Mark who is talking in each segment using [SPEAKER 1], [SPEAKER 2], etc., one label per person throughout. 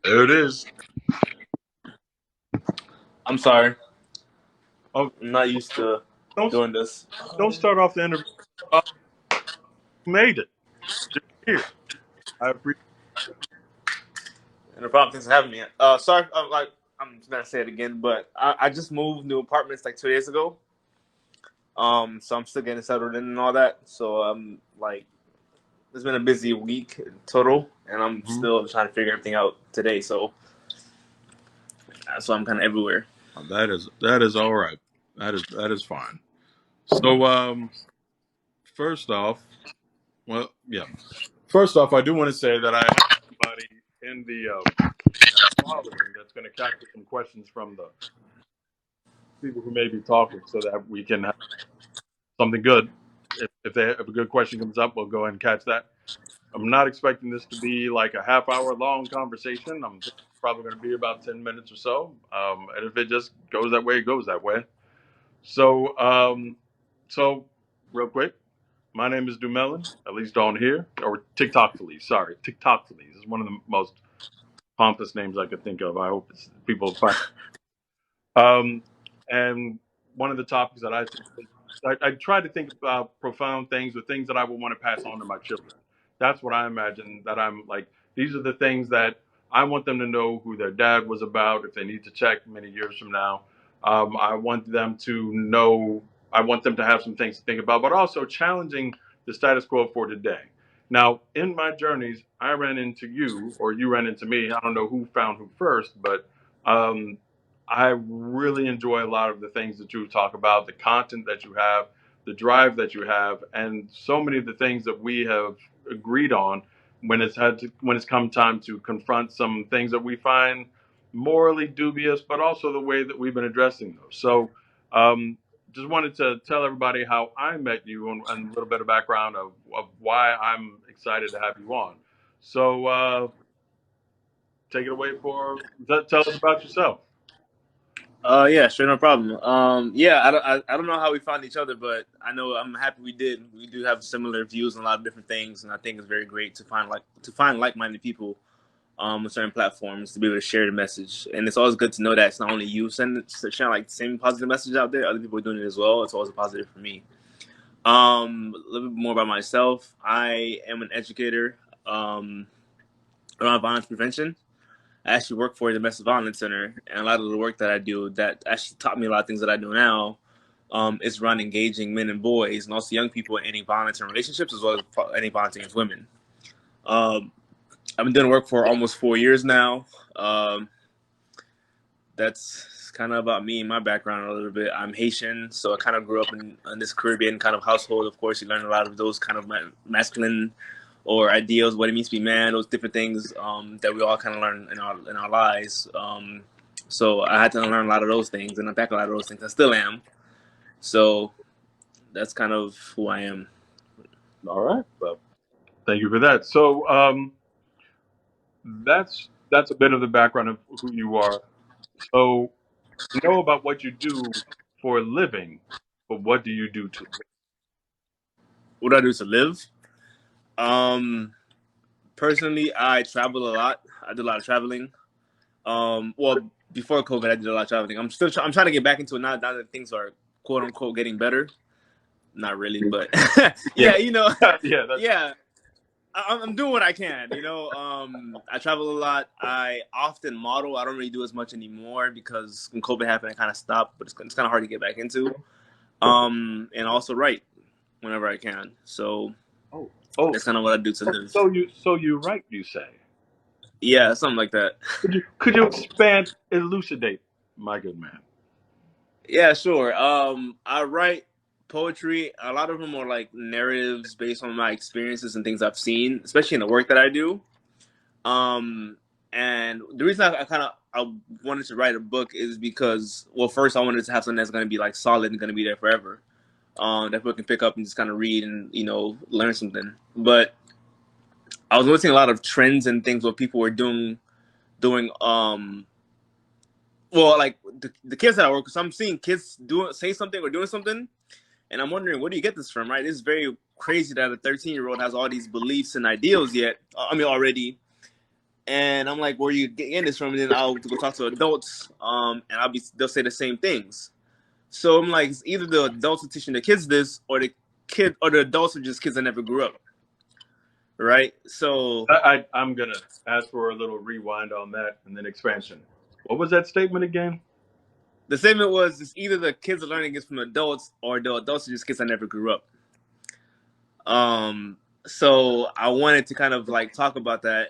[SPEAKER 1] There it is.
[SPEAKER 2] I'm sorry.
[SPEAKER 1] Oh,
[SPEAKER 2] I'm not used to
[SPEAKER 1] don't
[SPEAKER 2] doing this.
[SPEAKER 1] don't start off the interview. You made it. You're here. I appreciate.
[SPEAKER 2] And the problem things having me. Sorry. I'm just gonna say it again, but I just moved new apartments like 2 days ago. So I'm still getting settled in and all that. So it's been a busy week total, and I'm
[SPEAKER 1] Mhm.
[SPEAKER 2] still trying to figure everything out today. So I'm kind of everywhere.
[SPEAKER 1] That is all right. That is fine. So first off, well, yeah. First off, I do want to say that I have somebody in the following that's going to capture some questions from the people who may be talking, so that we can have something good. If a good question comes up, we'll go ahead and catch that. I'm not expecting this to be like a half hour long conversation. I'm thinking it's probably going to be about 10 minutes or so. And if it just goes that way, it goes that way. So, so real quick, my name is Dumelin, at least on here, or TikTok Felice. Sorry, TikTok Felice is one of the most pompous names I could think of. I hope people find. Um, and one of the topics that I try to think about profound things or things that I would want to pass on to my children. That's what I imagine that I'm like. These are the things that I want them to know who their dad was about if they need to check many years from now. I want them to know, I want them to have some things to think about, but also challenging the status quo for today. Now, in my journeys, I ran into you or you ran into me. I don't know who found who first, but um, I really enjoy a lot of the things that you talk about, the content that you have, the drive that you have, and so many of the things that we have agreed on when it's come time to confront some things that we find morally dubious, but also the way that we've been addressing those. So, um, just wanted to tell everybody how I met you and a little bit of background of why I'm excited to have you on. So, take it away tell us about yourself.
[SPEAKER 2] Yeah, sure, no problem. Yeah, I don't know how we found each other, but I know I'm happy we did. We do have similar views on a lot of different things, and I think it's very great to find like-minded people on certain platforms to be able to share the message. And it's always good to know that it's not only you sharing like the same positive message out there; other people are doing it as well. It's always a positive for me. A little bit more about myself. I am an educator around violence prevention. I actually work for the domestic violence center, and a lot of the work that I do that actually taught me a lot of things that I do now is around engaging men and boys, and also young people in any violence in relationships, as well as any violence against women. Um, I've been doing work for almost 4 years now. Um, that's kind of about me and my background a little bit. I'm Haitian, so I kind of grew up in this Caribbean kind of household. Of course, you learn a lot of those kind of masculine or ideals, what it means to be man, those different things that we all kind of learn in our lives. So I had to learn a lot of those things and unpack a lot of those things. I still am. So that's kind of who I am.
[SPEAKER 1] All right. Well, thank you for that. So that's a bit of the background of who you are. So we know about what you do for a living, but what do you do to live?
[SPEAKER 2] What do I do to live? Um, Personally, I travel a lot. I do a lot of traveling. Well, before COVID, I did a lot of traveling. I'm trying to get back into it now that things are quote unquote getting better. Not really, but
[SPEAKER 1] Yeah,
[SPEAKER 2] yeah,
[SPEAKER 1] yeah. That's
[SPEAKER 2] yeah. I'm doing what I can. I travel a lot. I often model. I don't really do as much anymore because when COVID happened, I kind of stopped. But it's kind of hard to get back into. And also write whenever I can. So
[SPEAKER 1] oh oh.
[SPEAKER 2] that's kind of what I do to live.
[SPEAKER 1] So you write, you say?
[SPEAKER 2] Yeah, something like that.
[SPEAKER 1] Could you expand, elucidate, my good man?
[SPEAKER 2] Yeah, sure. I write poetry. A lot of them are like narratives based on my experiences and things I've seen, especially in the work that I do. Um, and the reason I wanted to write a book is because, well, first I wanted to have something that's going to be like solid and going to be there forever. That people can pick up and just kind of read and learn something. But I was noticing a lot of trends and things what people were doing well, like the kids that I work with, so I'm seeing kids say something or doing something, and I'm wondering where do you get this from, right? It's very crazy that a 13-year-old has all these beliefs and ideals yet. I mean, already, And I'm like, where are you getting this from? And then I'll go talk to adults, and they'll say the same things. So I'm like, it's either the adults are teaching the kids this, or the adults are just kids that never grew up, right? So
[SPEAKER 1] I'm gonna ask for a little rewind on that and then expansion. What was that statement again?
[SPEAKER 2] the statement was, it's either the kids are learning it from adults, or the adults are just kids that never grew up. Um, so I wanted to kind of like talk about that.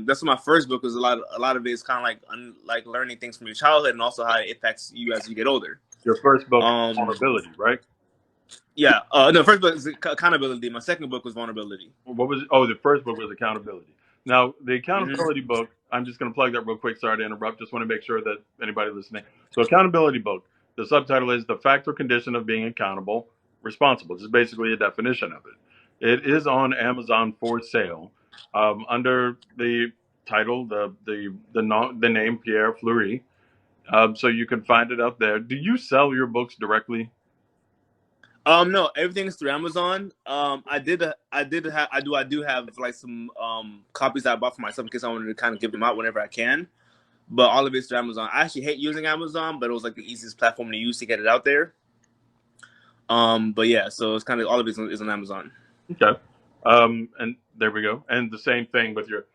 [SPEAKER 2] That's what my first book was. A lot of it is kind of like learning things from your childhood, and also how it impacts you as you get older.
[SPEAKER 1] Your first book,
[SPEAKER 2] Um,
[SPEAKER 1] vulnerability, right?
[SPEAKER 2] yeah. No, first book is accountability. My second book was vulnerability.
[SPEAKER 1] What was it? Oh, the first book was accountability. Now, the
[SPEAKER 2] Mm-hmm.
[SPEAKER 1] accountability book, I'm just going to plug that real quick. Sorry to interrupt. Just want to make sure that anybody listening. So, accountability book, the subtitle is The Fact or Condition of Being Accountable, Responsible. Just basically a definition of it. It is on Amazon for sale under the title, the name Pierre Fleury. So you can find it up there. Do you sell your books directly?
[SPEAKER 2] No, everything's through Amazon. I do have like some copies that I bought for myself in case I wanted to kind of give them out whenever I can. But all of it's through Amazon. I actually hate using Amazon, but it was like the easiest platform to use to get it out there. But yeah, so it's kind of all of it is on Amazon.
[SPEAKER 1] Okay. And there we go. And the same thing with your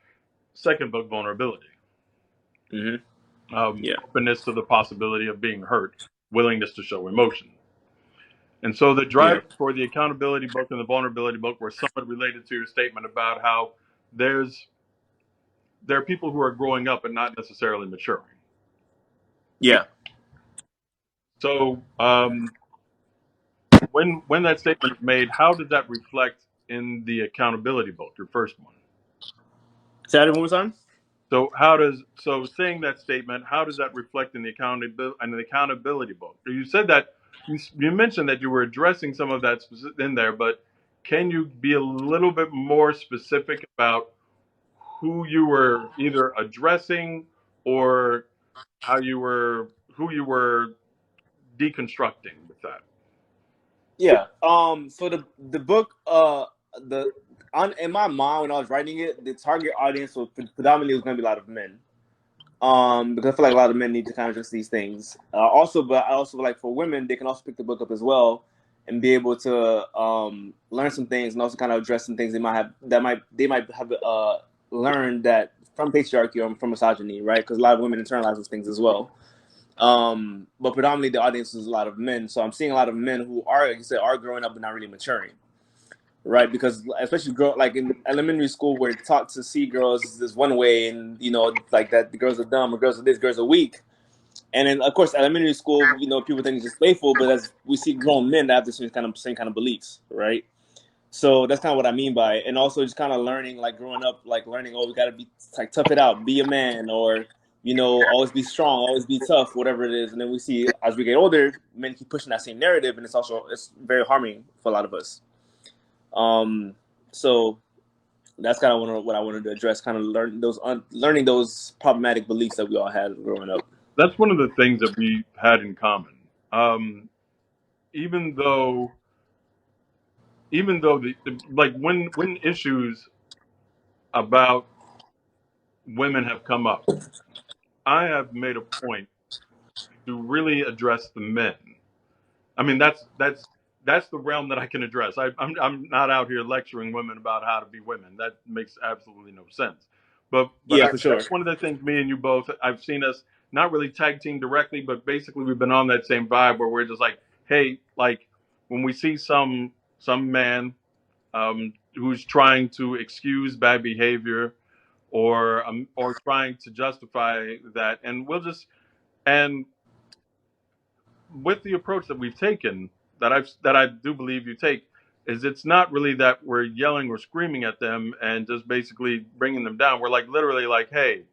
[SPEAKER 1] second book, Vulnerability.
[SPEAKER 2] Mm-hmm. Yeah,
[SPEAKER 1] Openness to the possibility of being hurt, willingness to show emotion. And so the
[SPEAKER 2] yeah,
[SPEAKER 1] drive for the accountability book and the vulnerability book were somewhat related to your statement about how there's there are people who are growing up and not necessarily maturing.
[SPEAKER 2] yeah.
[SPEAKER 1] So when that statement is made, how did that reflect in the accountability book, your first one?
[SPEAKER 2] Say that one more time.
[SPEAKER 1] So saying that statement, how does that reflect in the accountability book? You said that you mentioned that you were addressing some of that in there, but can you be a little bit more specific about who you were either addressing or who you were deconstructing with that?
[SPEAKER 2] Yeah. So the book, the on in my mind when I was writing it, the target audience was predominantly was going to be a lot of men. Because I feel like a lot of men need to kind of address these things. But I also like for women, they can also pick the book up as well and be able to learn some things and also kind of address some things they might have learned that from patriarchy or from misogyny, right? Because a lot of women internalize those things as well. But predominantly the audience is a lot of men, so I'm seeing a lot of men who are, like you said, are growing up but not really maturing, right? Because especially like in elementary school, we're taught to see girls this one way, and like that the girls are dumb, or girls are this, girls are weak. And then of course elementary school, people think it's just playful, but as we see grown men that have the same kind of beliefs, right? So that's kind of what I mean by it. And also just kind of learning, like growing up, like learning, oh, we got to be like tough it out, be a man, or always be strong, always be tough, whatever it is. And then we see as we get older, men keep pushing that same narrative, and it's very harming for a lot of us. Um, so that's kind of what I wanted to address, kind of learning those problematic beliefs that we all had growing up.
[SPEAKER 1] That's one of the things that we had in common. Um, even though like when issues about women have come up, I have made a point to really address the men. I mean, that's the realm that I can address. I'm not out here lecturing women about how to be women. That makes absolutely no sense. But
[SPEAKER 2] Yeah, for sure.
[SPEAKER 1] that's one of the things me and you both, I've seen us not really tag team directly, but basically we've been on that same vibe where we're just like, hey, like when we see some man who's trying to excuse bad behavior or trying to justify that, and we'll just and with the approach that we've taken, that I do believe you take, is it's not really that we're yelling or screaming at them and just basically bringing them down. We're like literally like, hey,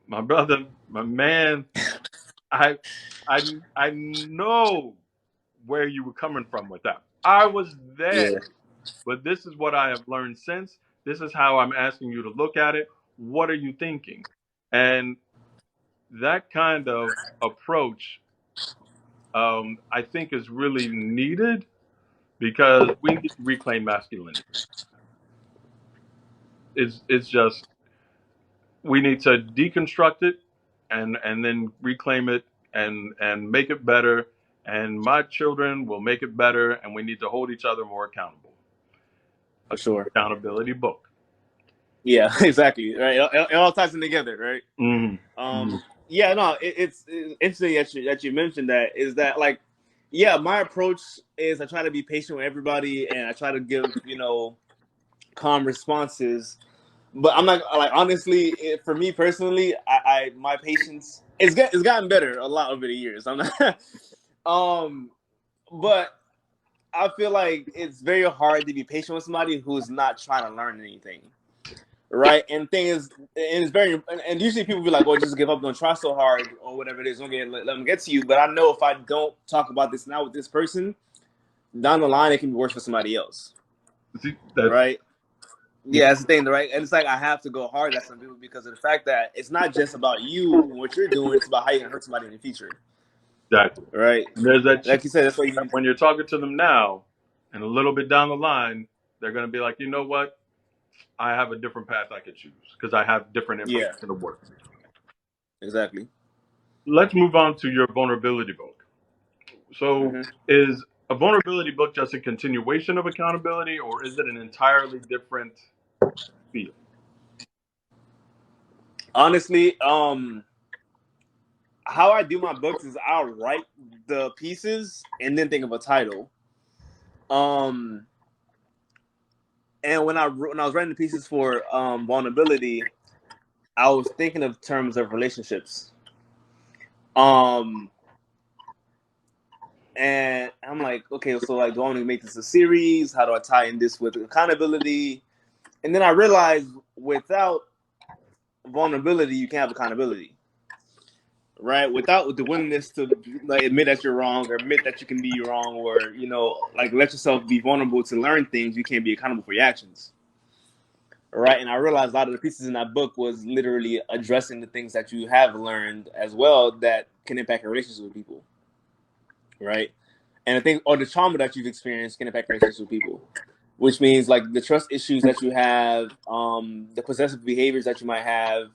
[SPEAKER 1] my brother, my man, I I know where you were coming from with that. I was
[SPEAKER 2] Yeah.
[SPEAKER 1] there, but this is what I have learned since. This is how I'm asking you to look at it. What are you thinking? And that kind of approach, I think, is really needed because we need to reclaim masculinity. It's just we need to deconstruct it and then reclaim it and make it better. And my children will make it better, and we need to hold each other more accountable.
[SPEAKER 2] For sure.
[SPEAKER 1] Accountability book.
[SPEAKER 2] Yeah, exactly. Right. It all ties in together, right?
[SPEAKER 1] Hmm. Hmm.
[SPEAKER 2] Um, yeah, no, it's interesting that you mentioned that. Is that like, yeah, my approach is I try to be patient with everybody, and I try to give calm responses. But I'm not like honestly, for me personally, I my patience it's gotten better a lot over the years. I'm not, um, but I feel like it's very hard to be patient with somebody who's not trying to learn anything, right? And thing is, and it's very, and usually people be like, "Well, just give up, don't try so hard, or whatever it is, don't let them get to you." But I know if I don't talk about this now with this person, down the line it can be worse for somebody else,
[SPEAKER 1] See, that's
[SPEAKER 2] right? Yeah, that's the thing, right? And it's like I have to go hard at some people because of the fact that it's not just about you and what you're doing; it's about how you can hurt somebody in the future,
[SPEAKER 1] exactly.
[SPEAKER 2] right?
[SPEAKER 1] And there's that chance
[SPEAKER 2] Like you said, that's why
[SPEAKER 1] that
[SPEAKER 2] you.
[SPEAKER 1] when you're talking to them now, and a little bit down the line, they're going to be like, you know what? I have a different path I could choose because I have different
[SPEAKER 2] Yeah,
[SPEAKER 1] information to work with.
[SPEAKER 2] exactly.
[SPEAKER 1] Let's move on to your vulnerability book. So,
[SPEAKER 2] Hmm.
[SPEAKER 1] is a vulnerability book just a continuation of accountability, or is it an entirely different field?
[SPEAKER 2] Honestly, how I do my books is I'll write the pieces and then think of a title. Um, and when I was writing the pieces for vulnerability, I was thinking of terms of relationships. Um, and I'm like, okay, so like, do I want to make this a series? How do I tie in this with accountability? And then I realized without vulnerability, you can't have accountability, right? Without the willingness to like admit that you're wrong or admit that you can be wrong, or like let yourself be vulnerable to learn things, you can't be accountable for your actions, right? And I realized a lot of the pieces in that book was literally addressing the things that you have learned as well that can impact your relationships with people, right? And I think, or the trauma that you've experienced can impact relationships with people, which means like the trust issues that you have, the possessive behaviors that you might have,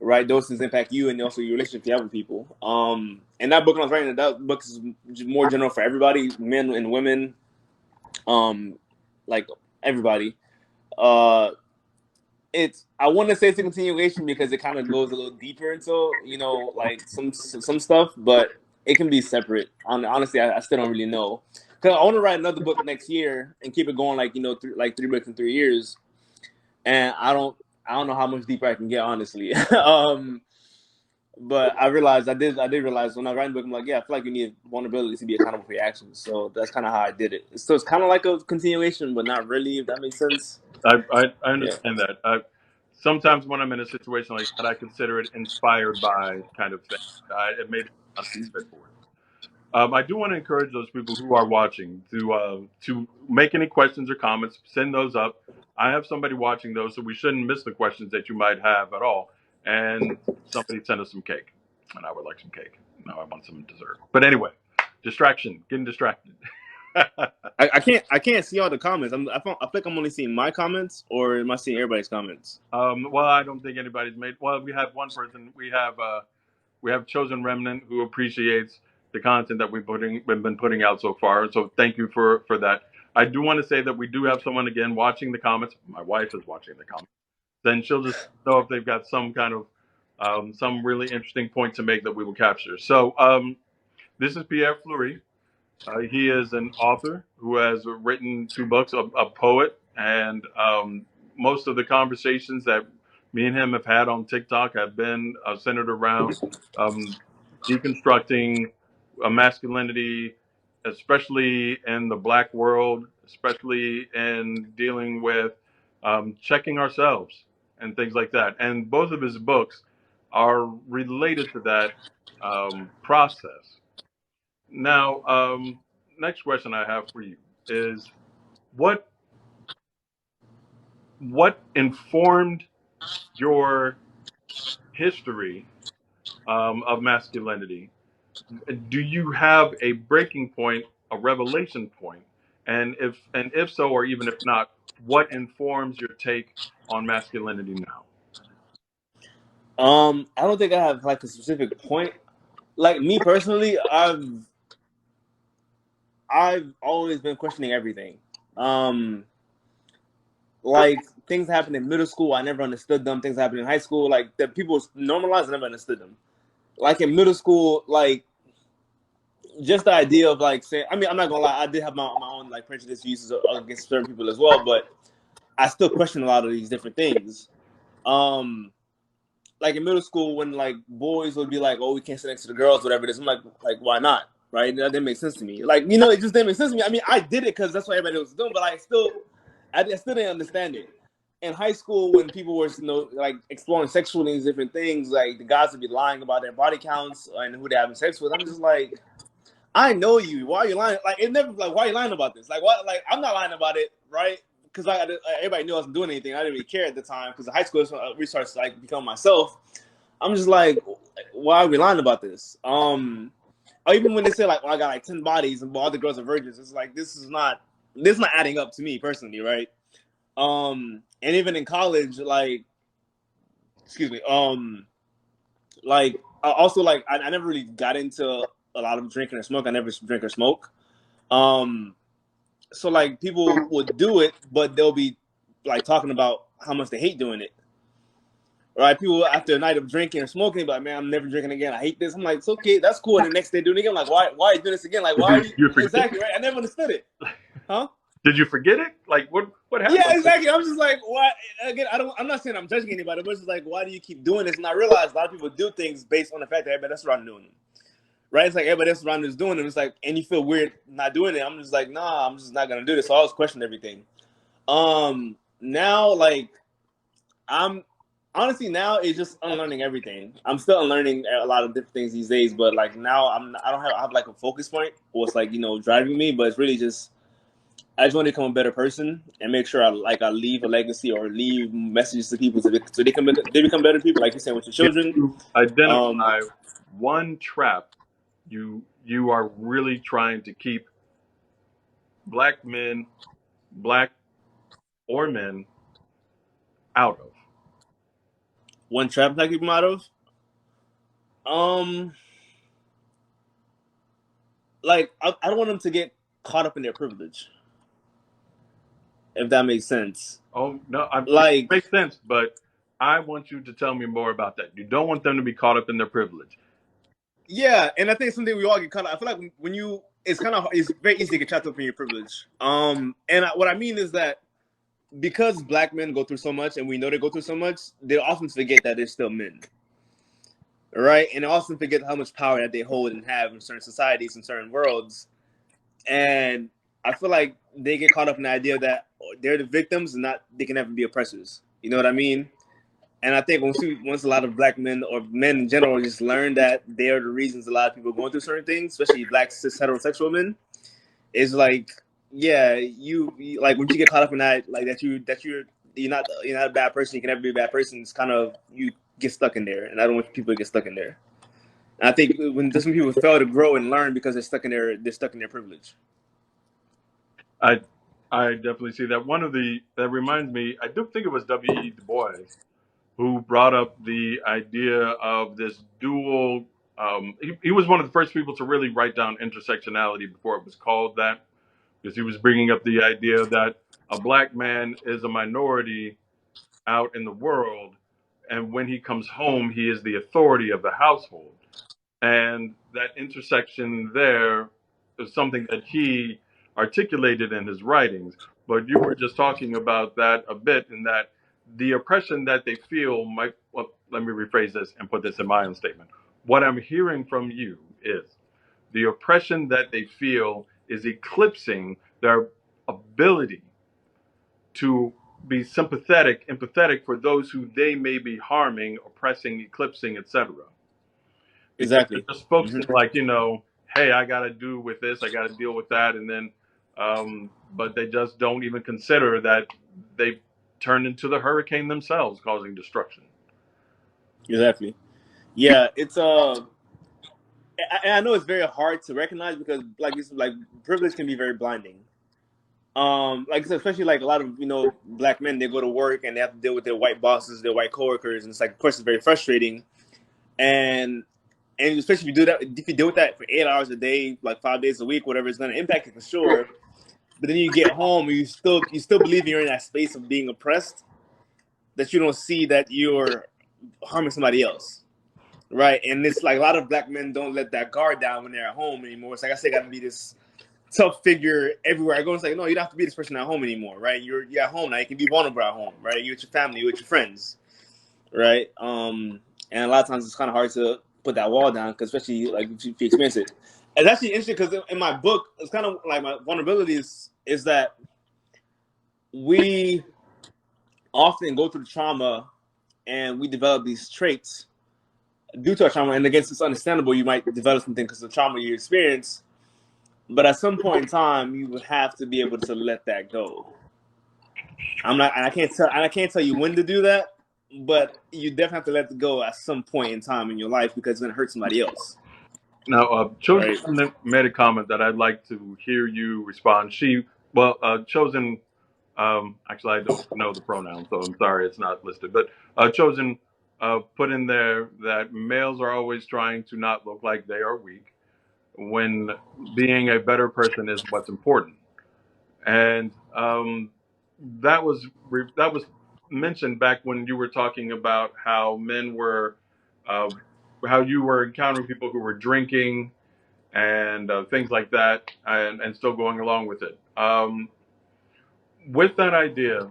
[SPEAKER 2] right? Those things impact you and also your relationship you have with people. And that book, when I was writing it, that book is more general for everybody, men and women, um, like everybody. Uh, it's I want to say it's a continuation because it kind of goes a little deeper into like some stuff, but it can be separate. Honestly, I still don't really know because I want to write another book next year and keep it going like like 3 books in 3 years, and I don't know how much deeper I can get honestly. But I did realize when I was writing the book, I'm like, yeah, I feel like you need vulnerability to be accountable for your actions. So that's kind of how I did it. So it's kind of like a continuation, but not really, if that makes sense.
[SPEAKER 1] I
[SPEAKER 2] Yeah.
[SPEAKER 1] understand that. Sometimes when I'm in a situation like that, I consider it inspired by kind of thing. It made a fit for it. I do want to encourage those people who are watching to make any questions or comments. Send those up. I have somebody watching those, so we shouldn't miss the questions that you might have at all. And somebody sent us some cake, and I would like some cake. Now I want some dessert. But anyway, distraction, getting distracted.
[SPEAKER 2] I can't see all the comments. I think I'm only seeing my comments, or am I seeing everybody's comments?
[SPEAKER 1] Well, I don't think anybody's made. Well, we have one person. We have chosen remnant who appreciates the content that we've been putting out so far. So thank you for that. I do want to say that we do have someone again watching the comments. My wife is watching the comments. Then she'll just know if they've got some kind of some really interesting point to make that we will capture. So this is Pierre Fleury. He is an author who has written 2 books, a poet, and most of the conversations that me and him have had on TikTok have been centered around um, deconstructing masculinity, especially in the black world, especially in dealing with checking ourselves and things like that. And both of his books are related to that process. Now, next question I have for you is what what informed your history of masculinity? Do you have a breaking point, a revelation point, and if so, or even if not, what informs your take on masculinity now?
[SPEAKER 2] I don't think I have like a specific point. Like me personally, I've always been questioning everything. Um, like things happen in middle school, I never understood them. Things happen in high school, like that people normalized, I never understood them. Like in middle school, like just the idea of like saying, I mean, I'm not gonna lie, I did have my own like prejudice uses against certain people as well, but I still question a lot of these different things. Um, like in middle school, when like boys would be like, "Oh, we can't sit next to the girls," whatever it is. I'm like, why not? Right? That didn't make sense to me. Like, it just didn't make sense to me. I mean, I did it because that's what everybody was doing, but I still didn't understand it. In high school, when people were, like exploring sexually these different things, like the guys would be lying about their body counts and who they're having sex with. I'm just like, I know you. Why are you lying? Like, it never like, why are you lying about this? Like, what? Like, I'm not lying about it, right? Because everybody knew I wasn't doing anything. I didn't really care at the time because high school we started to like become myself. I'm just like, why are we lying about this? Or even when they say like, "Oh, I got like 10 bodies and all the girls are virgins," it's like this is not adding up to me personally, right? And even in college, like, excuse me, like also like I never really got into a lot of drinking or smoke. I never drink or smoke. Um, so like people would do it, but they'll be like talking about how much they hate doing it. Right? People after a night of drinking or smoking, but man, I'm never drinking again. I hate this. I'm like, it's okay, that's cool. And the next day do it again. I'm like, why are you doing this again? Like,
[SPEAKER 1] Did
[SPEAKER 2] why are you
[SPEAKER 1] you forget?
[SPEAKER 2] exactly right? I never understood it. Huh?
[SPEAKER 1] Did you forget it? Like what
[SPEAKER 2] Yeah,
[SPEAKER 1] happened?
[SPEAKER 2] exactly. I'm just like, why again, I'm not saying I'm judging anybody, but it's just like, why do you keep doing this? And I realize a lot of people do things based on the fact that everybody else around doing them. Right? It's like everybody else around is doing them. It's like, and you feel weird not doing it. I'm just like, nah, I'm just not gonna do this. So I always question everything. Now like I'm honestly now it's just unlearning everything. I'm still unlearning a lot of different things these days, but like now I have like a focus point what's like driving me, but it's really just I just want to become a better person and make sure I leave a legacy or leave messages to people so they become better people, like you're saying with your
[SPEAKER 1] Can
[SPEAKER 2] children.
[SPEAKER 1] you
[SPEAKER 2] Um,
[SPEAKER 1] identify one trap you are really trying to keep black men, black or men out of?
[SPEAKER 2] one trap I keep them out of. Um, like I don't want them to get caught up in their privilege, if that makes sense.
[SPEAKER 1] Oh no, it
[SPEAKER 2] Like
[SPEAKER 1] makes sense, but I want you to tell me more about that. You don't want them to be caught up in their privilege.
[SPEAKER 2] yeah, and I think it's something we all get caught up. I feel like when you, it's very easy to get trapped up in your privilege. And what I mean is that because black men go through so much, and we know they go through so much, they often forget that they're still men, right? And they often forget how much power that they hold and have in certain societies and certain worlds. And I feel like they get caught up in the idea that they're the victims and not they can never be oppressors. You know what I mean? And I think once a lot of black men or men in general just learn that they are the reasons a lot of people are going through certain things, especially black cis heterosexual men, is like, yeah, you like when you get caught up in that, like you're not a bad person, you can never be a bad person. It's kind of you get stuck in there, and I don't want people to get stuck in there. And I think when some people fail to grow and learn because they're stuck in their privilege.
[SPEAKER 1] I I definitely see that. That reminds me, I do think it was W.E. Du Bois who brought up the idea of this dual. He was one of the first people to really write down intersectionality before it was called that, because he was bringing up the idea that a black man is a minority out in the world, and when he comes home, he is the authority of the household. And that intersection there is something that he articulated in his writings. But you were just talking about that a bit, in that the oppression that they feel might, well, let me rephrase this and put this in my own statement. What I'm hearing from you is the oppression that they feel is eclipsing their ability to be sympathetic, empathetic for those who they may be harming, oppressing, eclipsing, etc. Because they're
[SPEAKER 2] Exactly.
[SPEAKER 1] just focusing,
[SPEAKER 2] Hmm.
[SPEAKER 1] like, hey, I got to do with this, I got to deal with that, and then, but they just don't even consider that they've turned into the hurricane themselves, causing destruction.
[SPEAKER 2] Exactly. Yeah, it's I know it's very hard to recognize because like privilege can be very blinding. Like especially like a lot of black men, they go to work and they have to deal with their white bosses, their white coworkers, and it's like of course it's very frustrating. And especially if you do that, if you deal with that for 8 hours a day, like 5 days a week, whatever, it's going to impact you for sure. But then you get home, and you still believe you're in that space of being oppressed, that you don't see that you're harming somebody else, right? And it's like a lot of black men don't let that guard down when they're at home anymore. It's like I say, got to be this tough figure everywhere I go. It's like, no, you don't have to be this person at home anymore, right? You're at home now. You can be vulnerable at home, right? You're with your family, you're with your friends, right? And a lot of times it's kind of hard to put that wall down, cause especially like if you experience it. It's actually interesting because in my book, it's kind of like my vulnerability is that we often go through trauma and we develop these traits due to our trauma. And against it's understandable, you might develop something because of the trauma you experience. But at some point in time, you would have to be able to let that go. I'm not, and I can't tell you when to do that, but you definitely have to let it go at some point in time in your life because it's going to hurt somebody else,
[SPEAKER 1] Now, Chosen
[SPEAKER 2] right?
[SPEAKER 1] made a comment that I'd like to hear you respond. Chosen, actually, I don't know the pronoun, so I'm sorry it's not listed. But Chosen put in there that males are always trying to not look like they are weak when being a better person is what's important. And that was mentioned back when you were talking about how men were, uh, how you were encountering people who were drinking and things like that, and still going along with it. With that idea,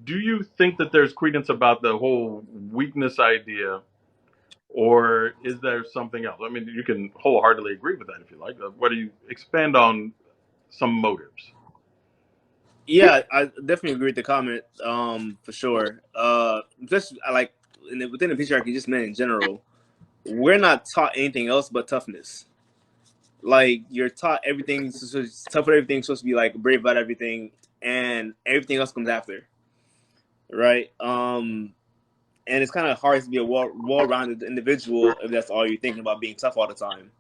[SPEAKER 1] do you think that there's credence about the whole weakness idea, or is there something else? I mean, you can wholeheartedly agree with that if you like. What do you expand on some motives?
[SPEAKER 2] Yeah, I definitely agree with the comment, for sure. Just I like within the patriarchy, just men in general, we're not taught anything else but toughness. Like you're taught everything, so it's tough. Everything's supposed to be like brave about everything, and everything else comes after, right? And it's kind of hard to be a well-rounded individual if that's all you're thinking about, being tough all the time.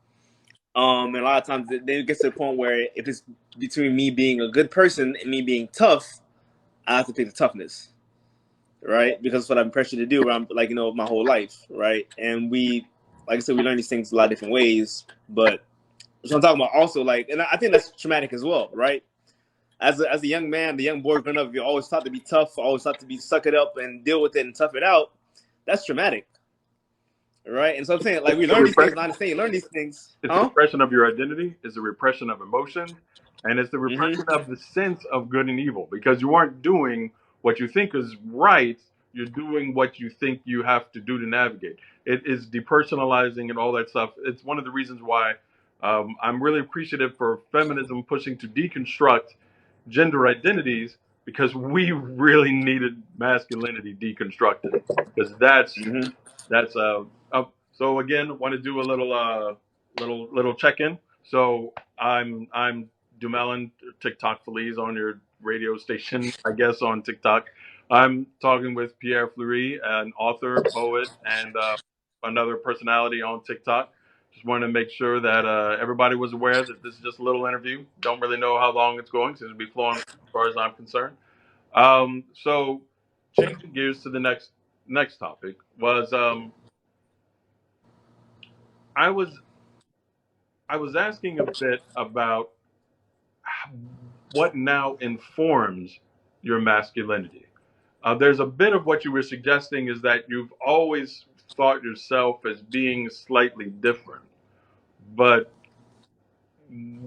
[SPEAKER 2] And a lot of times it gets to the point where if it's between me being a good person and me being tough, I have to pick the toughness, right? Because it's what I'm pressured to do. I'm like my whole life, right? And like I said, we learn these things a lot of different ways. But so I'm talking about also like, and I think that's traumatic as well, right? As a young man, the young boy growing up, you're always taught to be tough, always taught to be suck it up and deal with it and tough it out. That's traumatic, right? And so I'm saying like we
[SPEAKER 1] The
[SPEAKER 2] learn these things, and I
[SPEAKER 1] repression,
[SPEAKER 2] understand you learn these things,
[SPEAKER 1] it's the
[SPEAKER 2] huh?
[SPEAKER 1] repression of your identity, it's the repression of emotion, and it's the repression
[SPEAKER 2] Mm-hmm.
[SPEAKER 1] of the sense of good and evil because you aren't doing what you think is right. You're doing what you think you have to do to navigate. It is depersonalizing and all that stuff. It's one of the reasons why I'm really appreciative for feminism pushing to deconstruct gender identities because we really needed masculinity deconstructed because
[SPEAKER 2] Mm-hmm.
[SPEAKER 1] that's so again want to do a little check in. So I'm Dumelin TikTok Feliz on your radio station, I guess on TikTok. I'm talking with Pierre Fleury, an author, poet, and another personality on TikTok. Just wanted to make sure that everybody was aware that this is just a little interview. Don't really know how long it's going, so it'll be flowing as far as I'm concerned. So changing gears to the next topic was I was I was asking a bit about what now informs your masculinity. There's a bit of what you were suggesting is that you've always thought yourself as being slightly different, but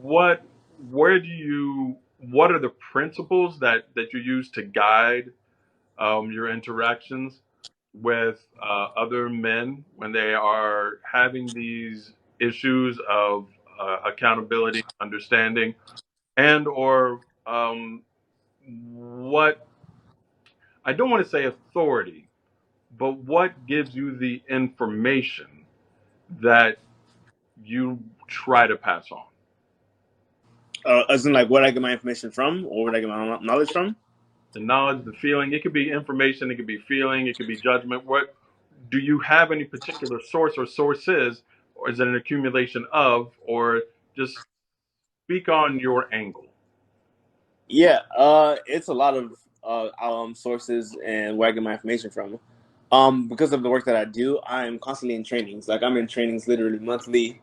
[SPEAKER 1] what where do you what are the principles that you use to guide your interactions with other men when they are having these issues of accountability, understanding, and or what I don't want to say authority, but what gives you the information that you try to pass on?
[SPEAKER 2] As in like where I get my information from, or where I get my knowledge from.
[SPEAKER 1] The knowledge, the feeling, it could be information, it could be feeling, it could be judgment. What do you have any particular source or sources, or is it an accumulation of, or just speak on your angle?
[SPEAKER 2] Yeah, it's a lot of sources and where I get my information from. Because of the work that I do, I'm constantly in trainings. Like I'm in trainings literally monthly.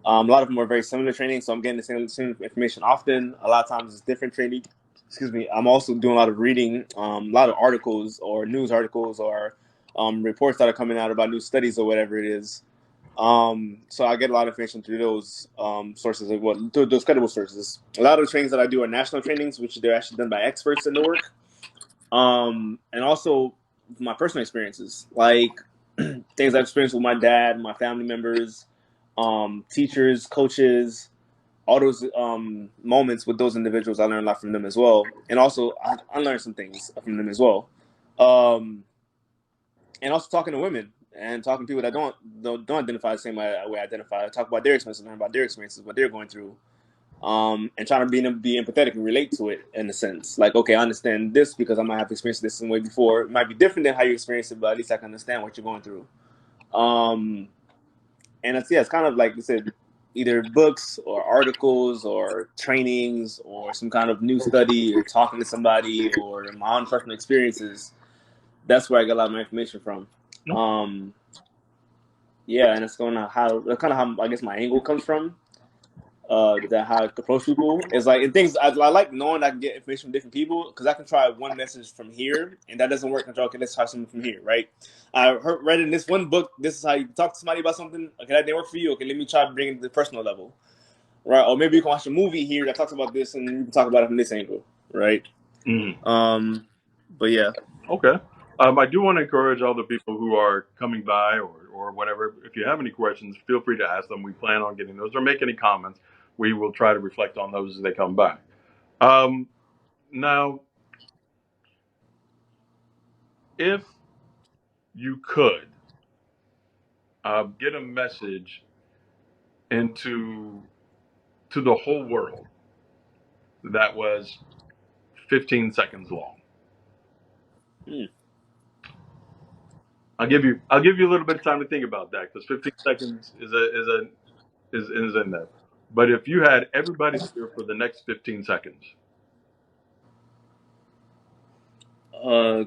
[SPEAKER 2] A lot of them are very similar trainings, so I'm getting the same information often. A lot of times it's different training. Excuse me. I'm also doing a lot of reading, a lot of articles or news articles or reports that are coming out about new studies or whatever it is. So I get a lot of information through those sources, like what through those credible sources. A lot of the trainings that I do are national trainings, which they're actually done by experts in the work. And also my personal experiences, like things I've experienced with my dad, my family members, teachers, coaches, all those moments with those individuals. I learned a lot from them as well, and also I learned some things from them as well. Um, and also talking to women and talking to people that don't identify the same way I identify. I talk about their experiences, learn about their experiences, what they're going through, and trying to be empathetic and relate to it in a sense. Like, okay, I understand this because I might have experienced this some way before. It might be different than how you experience it, but at least I can understand what you're going through. Um, and it's kind of like I said, either books or articles or trainings or some kind of new study or talking to somebody or my own personal experiences. That's where I get a lot of my information from. Um, yeah, and it's going to how that's kind of how I guess my angle comes from. That how I approach people is like and things I like knowing I can get information from different people because I can try one message from here and that doesn't work. I can try okay, let's try something from here, right? Read in this one book. This is how you talk to somebody about something. Okay, that didn't work for you. Okay, let me try to bring it to the personal level, right? Or maybe you can watch a movie here that talks about this and you can talk about it from this angle, right?
[SPEAKER 1] Mhm.
[SPEAKER 2] Um, but yeah,
[SPEAKER 1] Okay. I do want to encourage all the people who are coming by or whatever. If you have any questions, feel free to ask them. We plan on getting those or make any comments. We will try to reflect on those as they come by. Um, now, if you could get a message into to the whole world that was 15 seconds long,
[SPEAKER 2] hmm.
[SPEAKER 1] I'll give you a little bit of time to think about that because 15 seconds is in there. But if you had everybody here for the next 15 seconds,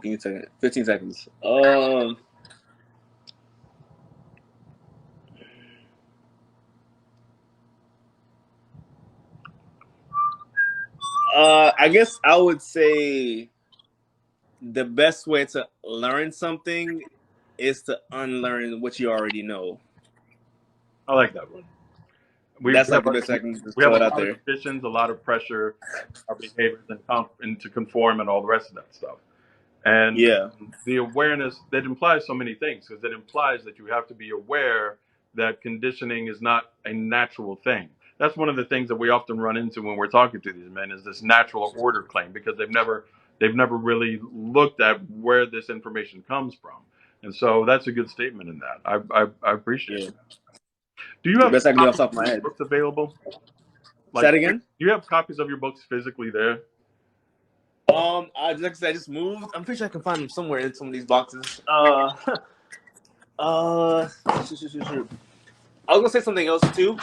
[SPEAKER 2] Give me a second. 15 seconds. I guess I would say the best way to learn something is to unlearn what you already know.
[SPEAKER 1] I like that one. We
[SPEAKER 2] That's like
[SPEAKER 1] have
[SPEAKER 2] the
[SPEAKER 1] a,
[SPEAKER 2] best I can just
[SPEAKER 1] we have
[SPEAKER 2] throw
[SPEAKER 1] a
[SPEAKER 2] it out
[SPEAKER 1] lot of
[SPEAKER 2] there.
[SPEAKER 1] conditions, a lot of pressure, our behaviors and to conform and all the rest of that stuff. And
[SPEAKER 2] Yeah,
[SPEAKER 1] the awareness that implies so many things because it implies that you have to be aware that conditioning is not a natural thing. That's one of the things that we often run into when we're talking to these men is this natural order claim because they've never really looked at where this information comes from. And so that's a good statement in that. I appreciate
[SPEAKER 2] yeah.
[SPEAKER 1] it. Do you
[SPEAKER 2] The
[SPEAKER 1] have
[SPEAKER 2] best I can do off
[SPEAKER 1] copies
[SPEAKER 2] the top of
[SPEAKER 1] of
[SPEAKER 2] my
[SPEAKER 1] your
[SPEAKER 2] head.
[SPEAKER 1] books available?
[SPEAKER 2] Say
[SPEAKER 1] Like,
[SPEAKER 2] that
[SPEAKER 1] do
[SPEAKER 2] again.
[SPEAKER 1] you have copies of your books physically there?
[SPEAKER 2] I like I said, I just moved. I'm pretty sure I can find them somewhere in some of these boxes. Shoot. I was gonna say something else too.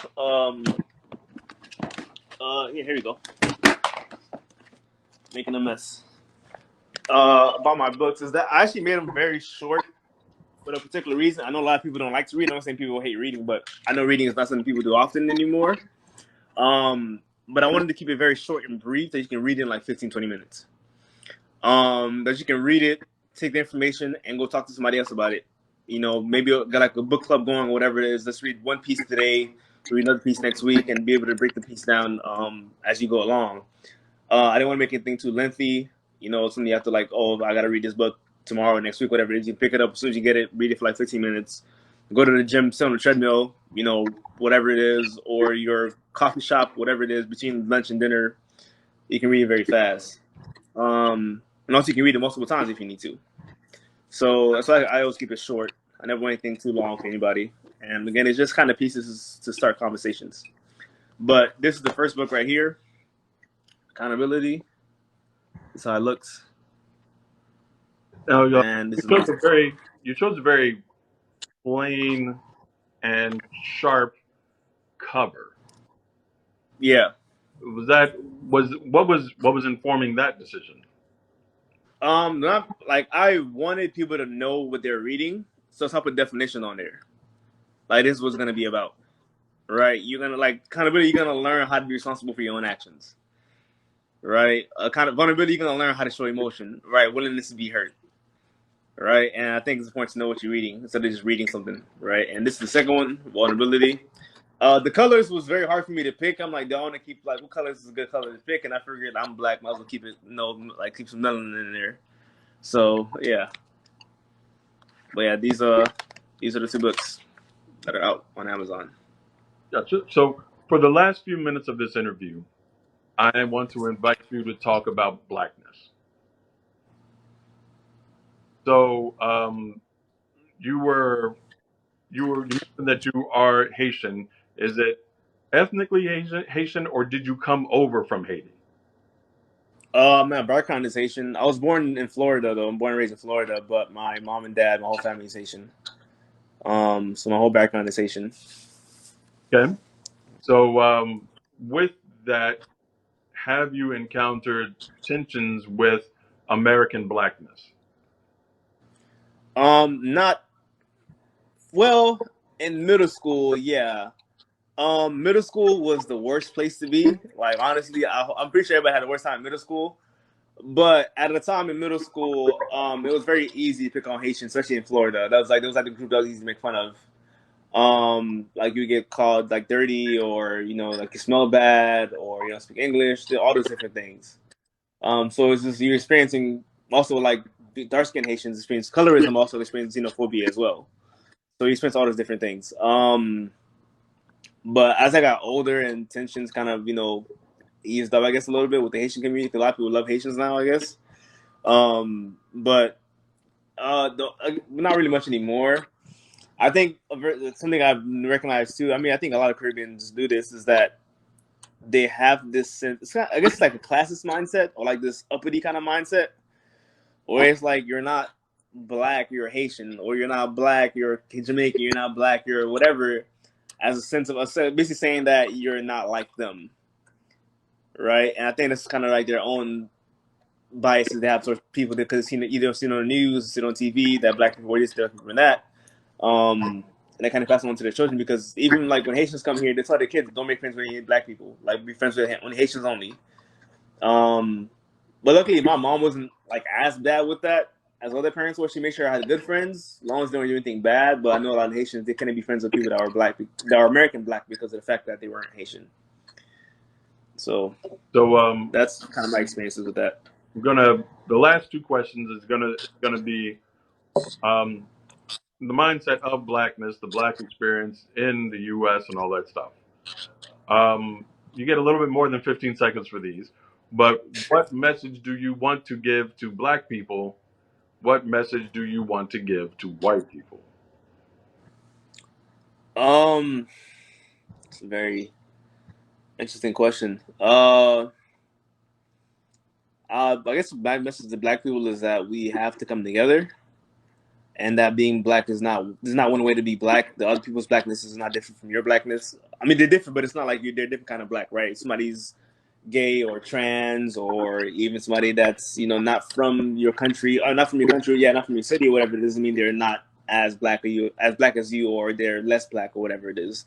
[SPEAKER 2] Yeah, here we go. Making a mess. About my books is that I actually made them very short for a particular reason. I know a lot of people don't like to read. I'm not saying people hate reading, but I know reading is not something people do often anymore. But I wanted to keep it very short and brief that you can read it in like 15, 20 minutes. That you can read it, take the information, and go talk to somebody else about it. You know, maybe got like a book club going, or whatever it is. Let's read one piece today, read another piece next week, and be able to break the piece down as you go along. I didn't want to make anything too lengthy. You know, something you have to like, oh, I got to read this book tomorrow, next week, whatever it is. You pick it up as soon as you get it, read it for like 15 minutes, go to the gym, sit on the treadmill, you know, whatever it is, or your coffee shop, whatever it is, between lunch and dinner. You can read it very fast. And also you can read it multiple times if you need to. So that's why I always keep it short. I never want anything too long for anybody. And again, it's just kind of pieces to start conversations. But this is the first book right here, Accountability. This is how it looks.
[SPEAKER 1] No,
[SPEAKER 2] And this
[SPEAKER 1] you
[SPEAKER 2] is my
[SPEAKER 1] chose a very plain and sharp cover.
[SPEAKER 2] yeah.
[SPEAKER 1] Was that was informing that decision?
[SPEAKER 2] Not like I wanted people to know what they're reading, so I put definition on there. Like this is what's gonna be about, right? You're gonna like accountability. You're gonna learn how to be responsible for your own actions, right? Kind of vulnerability. You're gonna learn how to show emotion, right? Willingness to be hurt, right? And I think it's important to know what you're reading instead of just reading something, right? And this is the second one, vulnerability. The colors was very hard for me to pick. I'm like, do I want to keep like what colors is a good color to pick? And I figured I'm black, might as well keep it, like keep some melanin in there. So yeah, but yeah, these are the two books that are out on Amazon.
[SPEAKER 1] Gotcha. So for the last few minutes of this interview, I want to invite you to talk about blackness. So you were you mentioned that you are Haitian. Is it ethnically Haitian, or did you come over from Haiti?
[SPEAKER 2] My background is Haitian. I was born in Florida though. I'm born and raised in Florida, but my mom and dad, my whole family is Haitian. So my whole background is Haitian.
[SPEAKER 1] Okay. So with that, have you encountered tensions with American blackness?
[SPEAKER 2] Not well in middle school. Yeah. Middle school was the worst place to be. Like honestly, I'm pretty sure everybody had the worst time in middle school. But at the time in middle school, it was very easy to pick on Haitians, especially in Florida. That was like the group that was easy to make fun of. Like you get called like dirty, or like you smell bad, or you don't speak English, all those different things. So it's just you're experiencing also like dark skinned Haitians experience colorism, also experience xenophobia as well. So you experience all those different things. But as I got older and tensions kind of eased up, I guess a little bit with the Haitian community. A lot of people love Haitians now, I guess. But not really much anymore. I think something I've recognized too. I mean, I think a lot of Caribbeans do this. Is that they have this sense? I guess it's like a classist mindset, or like this uppity kind of mindset, where it's like you're not black, you're Haitian, or you're not black, you're Jamaican, you're not black, you're whatever, as a sense of basically saying that you're not like them, right? And I think that's kind of like their own biases they have towards people because either seen on the news, seen on TV that black people are this, black people are that. And they kind of pass it on to their children because even like when Haitians come here, they tell their kids don't make friends with any black people, like be friends with only Haitians only. Um, but luckily, my mom wasn't like as bad with that as other parents were. She made sure I had good friends, as long as they don't do anything bad. But I know a lot of Haitians they couldn't be friends with people that were black, that are American black because of the fact that they weren't Haitian. So
[SPEAKER 1] So
[SPEAKER 2] that's kind of my experiences with that.
[SPEAKER 1] I'm gonna the last two questions is gonna be um, the mindset of blackness, the black experience in the U.S. and all that stuff. You get a little bit more than 15 seconds for these, but what message do you want to give to black people? What message do you want to give to white people?
[SPEAKER 2] Um, it's a very interesting question. I guess my message to black people is that we have to come together, and that being black is not there's not one way to be black. The other people's blackness is not different from your blackness. I mean, they're different, but it's not like they're different kind of black, right? Somebody's gay or trans, or even somebody that's not from your country, or not from your country, yeah, not from your city, or whatever. It doesn't mean they're not as black as you, or they're less black, or whatever it is.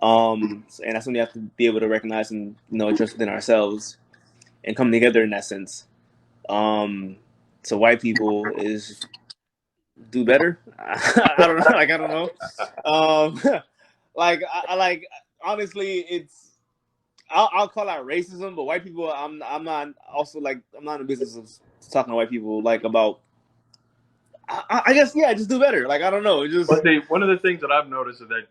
[SPEAKER 2] And that's when you have to be able to recognize and address within ourselves and come together in that sense. So white people is do better. I don't know. Like I don't know. I like honestly, I'll call out racism, but white people, I'm not also like I'm not in the business of talking to white people like about. I guess yeah, just do better. Like I don't know,
[SPEAKER 1] But
[SPEAKER 2] just
[SPEAKER 1] one of the things that I've noticed is that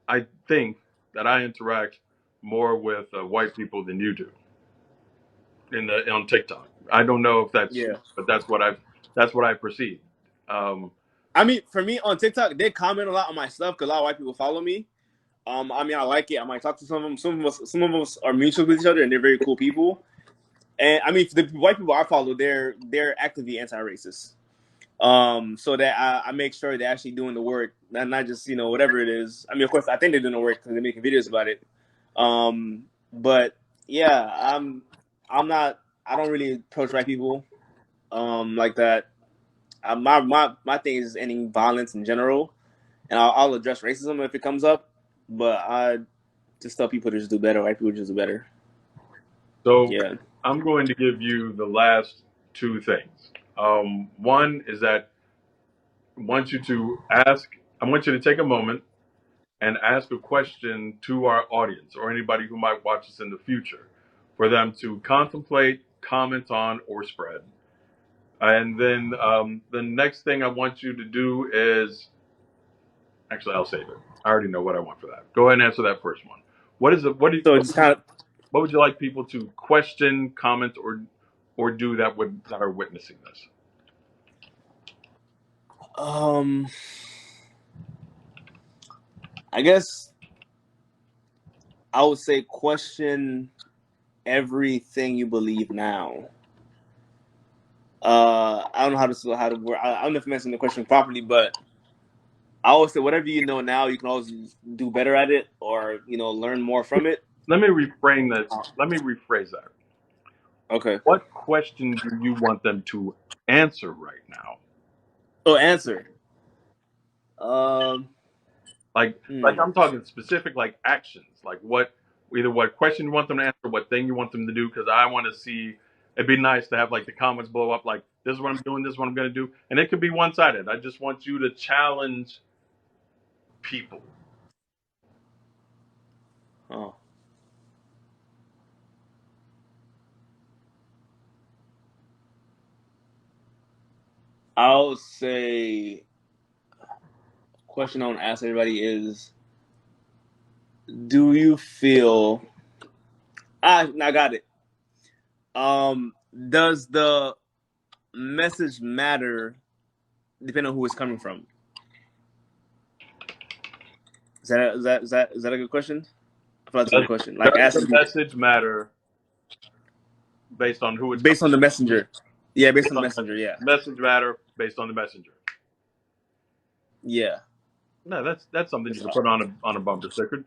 [SPEAKER 1] I think that I interact more with white people than you do on TikTok. I don't know if that's,
[SPEAKER 2] yeah.
[SPEAKER 1] but that's what I perceive. Um,
[SPEAKER 2] I mean, for me on TikTok, they comment a lot on my stuff because a lot of white people follow me. I mean, I like it. I might talk to some of them. Some of us are mutual with each other, and they're very cool people. And I mean, the white people I follow, they're actively anti-racist. So that I make sure they're actually doing the work, and not just whatever it is. I mean, of course, I think they're doing the work because they're making videos about it. But Yeah, I'm not. I don't really approach white people like that. My thing is ending violence in general, and I'll address racism if it comes up. But I just tell people to just do better. White people just do better.
[SPEAKER 1] So
[SPEAKER 2] Yeah.
[SPEAKER 1] I'm going to give you the last two things. One is that I want you to ask. I want you to take a moment and ask a question to our audience or anybody who might watch us in the future for them to contemplate, comment on, or spread. And then the next thing I want you to do is actually, I'll save it. I already know what I want for that. Go ahead and answer that first one. What is it?
[SPEAKER 2] So just kind
[SPEAKER 1] What would you like people to question, comment, or do that are witnessing this?
[SPEAKER 2] of I guess I would say question everything you believe now. I don't know how to work. I don't know if I'm answering the question properly, but I always say whatever you know now, you can always do better at it, or learn more from it.
[SPEAKER 1] Let me reframe that. Let me rephrase that.
[SPEAKER 2] Okay.
[SPEAKER 1] What question do you want them to answer right now?
[SPEAKER 2] So answer. Um.
[SPEAKER 1] Like I'm talking specific, like actions, like either what question you want them to answer, what thing you want them to do. Because I want to see. It'd be nice to have like the comments blow up, like this is what I'm doing, this is what I'm going to do, and it could be one sided. I just want you to challenge people.
[SPEAKER 2] Oh, I'll say question I want to ask everybody is: do you feel? I got it. Does the message matter depending on who it's coming from? Is that a good question? I feel like that's a good question. Like
[SPEAKER 1] Does
[SPEAKER 2] asking
[SPEAKER 1] the
[SPEAKER 2] people
[SPEAKER 1] message matter based on who it's coming
[SPEAKER 2] based on the messenger. Yeah, based
[SPEAKER 1] based
[SPEAKER 2] on the
[SPEAKER 1] on the
[SPEAKER 2] messenger.
[SPEAKER 1] messenger?
[SPEAKER 2] Yeah,
[SPEAKER 1] Message matter based on the messenger.
[SPEAKER 2] yeah,
[SPEAKER 1] No, that's something you can put on a bumper sticker.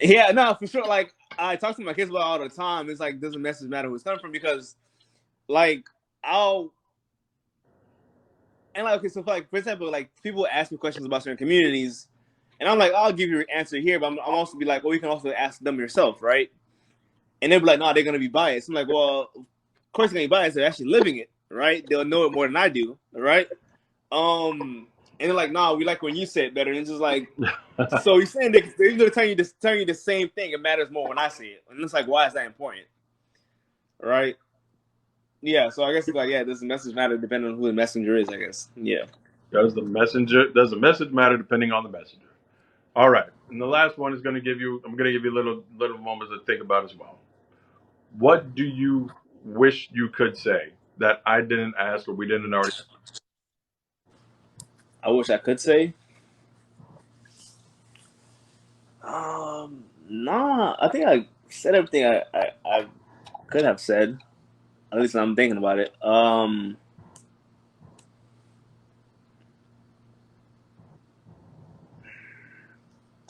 [SPEAKER 2] yeah. No, for sure. Like I talk to my kids about it all the time. It's like, does the message matter who it's coming from? Because like I'll and like okay, so for example, like people ask me questions about certain communities, and I'm like, I'll give you an answer here, but I'm also be like, well, you can also ask them yourself, right? And they'll be like, no, they're gonna be biased. I'm like, well, of course they're gonna be biased. They're actually living it, right? They'll know it more than I do, right? And they're like, nah, we like when you say it better. And it's just like, so you're saying they're gonna tell you the same thing. It matters more when I say it, and it's like, why is that important, right? Yeah, so I guess it's like, yeah, does the message matter depending on who the messenger is? I guess, yeah.
[SPEAKER 1] Does the message matter depending on the messenger? All right. And the last one is going to give you. I'm going to give you little moments to think about as well. What do you wish you could say that I didn't ask or we didn't already?
[SPEAKER 2] I wish I could say. Nah, I think I said everything I could have said. At least I'm thinking about it. I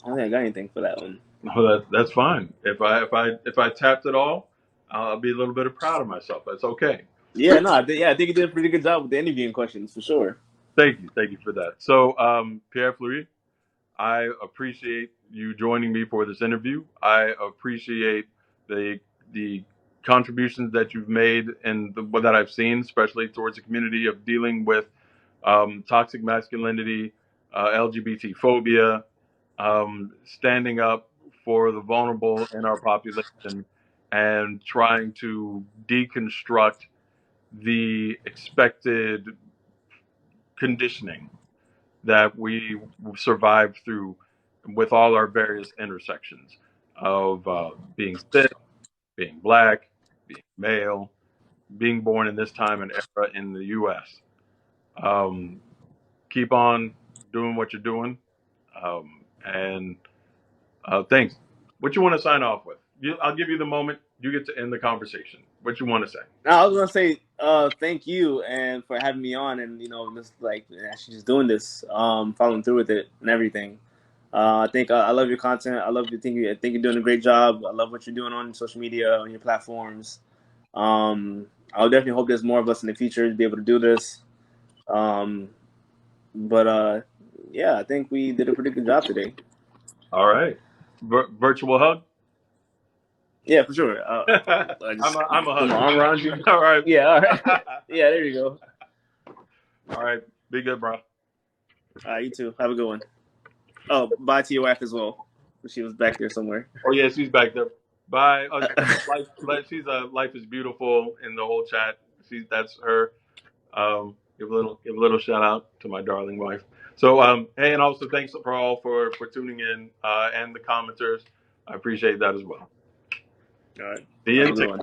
[SPEAKER 2] don't think I got anything for that one.
[SPEAKER 1] No, that's fine. If I tapped it all, I'll be a little bit proud of myself. That's okay.
[SPEAKER 2] Yeah, no, I think you did a pretty good job with the interviewing questions for sure.
[SPEAKER 1] Thank you for that. So, Pierre Fleury, I appreciate you joining me for this interview. I appreciate the the contributions that you've made and what that I've seen, especially towards the community of dealing with toxic masculinity, LGBT phobia, standing up for the vulnerable in our population, and trying to deconstruct the expected conditioning that we survived through with all our various intersections of being cis, being black, being male, being born in this time and era in the U.S. Um, keep on doing what you're doing, and thanks. What you want to sign off with? I'll give you the moment. You get to end the conversation. What you want to say?
[SPEAKER 2] Now I was gonna say, thank you and for having me on, and just like actually just doing this, following through with it and everything. I think I love your content. I think you're doing a great job. I love what you're doing on social media, on your platforms. I'll definitely hope there's more of us in the future to be able to do this. Um, but yeah, I think we did a pretty good job today.
[SPEAKER 1] All right. Virtual hug.
[SPEAKER 2] Yeah, for sure. I
[SPEAKER 1] I'm
[SPEAKER 2] just
[SPEAKER 1] a
[SPEAKER 2] put
[SPEAKER 1] hug.
[SPEAKER 2] my arm around you.
[SPEAKER 1] All right.
[SPEAKER 2] Yeah, all right. Yeah, there you go.
[SPEAKER 1] All right. Be good, bro.
[SPEAKER 2] All right, you too. Have a good one. Oh, bye to your wife as well. She was back there somewhere.
[SPEAKER 1] Oh yeah, she's back there. Bye. She's life is beautiful in the whole chat. That's her. Give a little shout out to my darling wife. So hey, and also thanks for all for tuning in and the commenters. I appreciate that as well.
[SPEAKER 2] All right.
[SPEAKER 1] See you
[SPEAKER 2] Have a
[SPEAKER 1] in
[SPEAKER 2] good one.